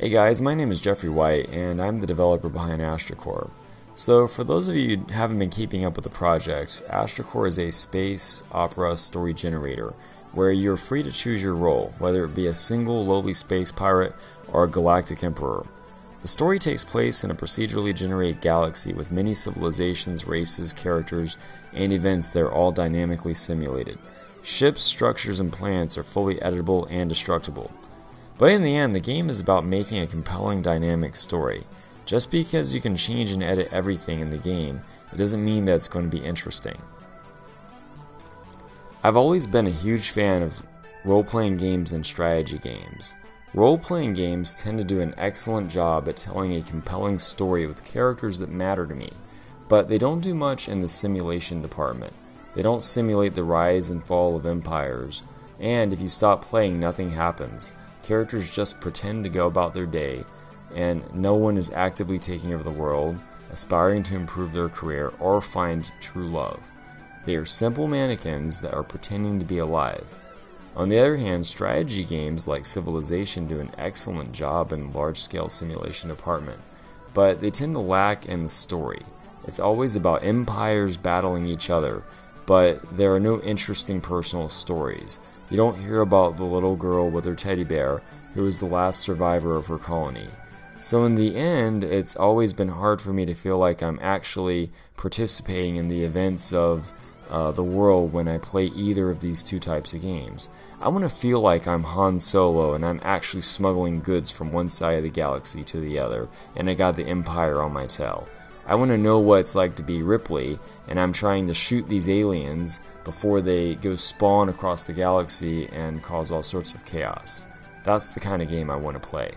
Hey guys, my name is Jeffrey White, and I'm the developer behind Astrakore. So for those of you who haven't been keeping up with the project, Astrakore is a space opera story generator, where you're free to choose your role, whether it be a single lowly space pirate or a galactic emperor. The story takes place in a procedurally generated galaxy with many civilizations, races, characters, and events that are all dynamically simulated. Ships, structures, and planets are fully editable and destructible. But in the end, the game is about making a compelling, dynamic story. Just because you can change and edit everything in the game, it doesn't mean that it's going to be interesting. I've always been a huge fan of role-playing games and strategy games. Role-playing games tend to do an excellent job at telling a compelling story with characters that matter to me, but they don't do much in the simulation department. They don't simulate the rise and fall of empires, and if you stop playing, nothing happens. Characters just pretend to go about their day, and no one is actively taking over the world, aspiring to improve their career, or find true love. They are simple mannequins that are pretending to be alive. On the other hand, strategy games like Civilization do an excellent job in the large-scale simulation department, but they tend to lack in the story. It's always about empires battling each other, but there are no interesting personal stories. You don't hear about the little girl with her teddy bear who was the last survivor of her colony. So in the end, it's always been hard for me to feel like I'm actually participating in the events of the world when I play either of these two types of games. I want to feel like I'm Han Solo and I'm actually smuggling goods from one side of the galaxy to the other, and I got the Empire on my tail. I want to know what it's like to be Ripley, and I'm trying to shoot these aliens before they go spawn across the galaxy and cause all sorts of chaos. That's the kind of game I want to play.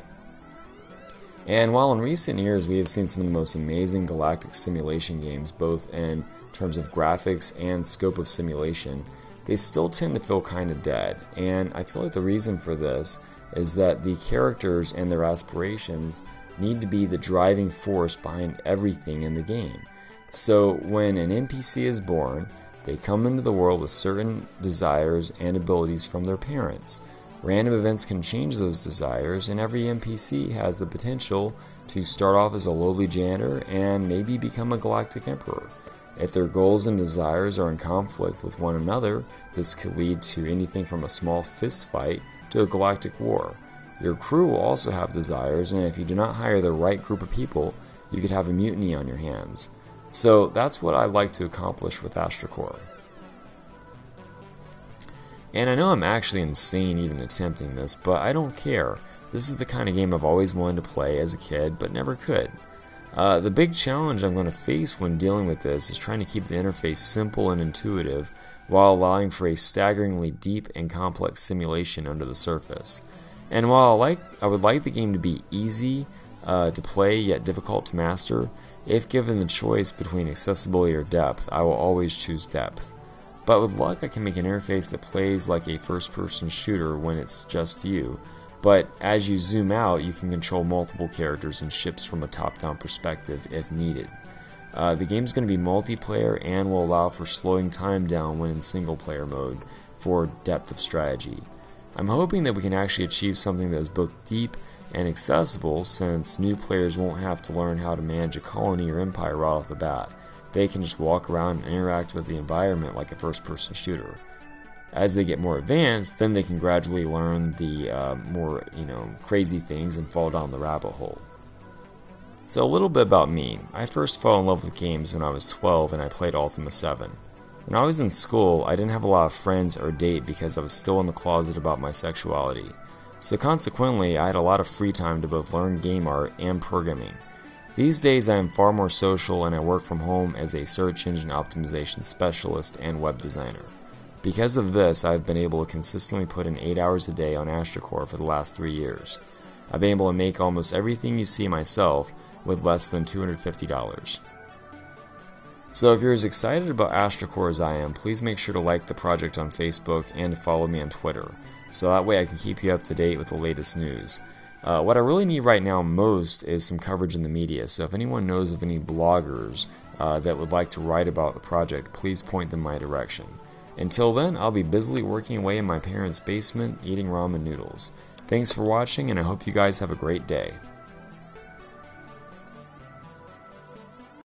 And while in recent years we have seen some of the most amazing galactic simulation games, both in terms of graphics and scope of simulation, they still tend to feel kind of dead. And I feel like the reason for this is that the characters and their aspirations need to be the driving force behind everything in the game. So when an NPC is born, they come into the world with certain desires and abilities from their parents. Random events can change those desires, and every NPC has the potential to start off as a lowly janitor and maybe become a galactic emperor. If their goals and desires are in conflict with one another, this could lead to anything from a small fist fight to a galactic war. Your crew will also have desires, and if you do not hire the right group of people, you could have a mutiny on your hands. So that's what I'd like to accomplish with Astrakore. And I know I'm actually insane even attempting this, but I don't care. This is the kind of game I've always wanted to play as a kid, but never could. The big challenge I'm going to face when dealing with this is trying to keep the interface simple and intuitive while allowing for a staggeringly deep and complex simulation under the surface. And while I would like the game to be easy to play yet difficult to master, if given the choice between accessibility or depth, I will always choose depth. But with luck, I can make an interface that plays like a first-person shooter when it's just you, but as you zoom out, you can control multiple characters and ships from a top-down perspective if needed. The game is going to be multiplayer and will allow for slowing time down when in single-player mode for depth of strategy. I'm hoping that we can actually achieve something that is both deep and accessible, since new players won't have to learn how to manage a colony or empire right off the bat. They can just walk around and interact with the environment like a first-person shooter. As they get more advanced, then they can gradually learn the more crazy things and fall down the rabbit hole. So a little bit about me. I first fell in love with games when I was 12 and I played Ultima 7. When I was in school, I didn't have a lot of friends or date because I was still in the closet about my sexuality. So consequently, I had a lot of free time to both learn game art and programming. These days I am far more social and I work from home as a search engine optimization specialist and web designer. Because of this, I've been able to consistently put in 8 hours a day on Astrakore for the last 3 years. I've been able to make almost everything you see myself with less than $250. So if you're as excited about Astrakore as I am, please make sure to like the project on Facebook and to follow me on Twitter, so that way I can keep you up to date with the latest news. What I really need right now most is some coverage in the media, so if anyone knows of any bloggers that would like to write about the project, please point them my direction. Until then, I'll be busily working away in my parents' basement eating ramen noodles. Thanks for watching, and I hope you guys have a great day.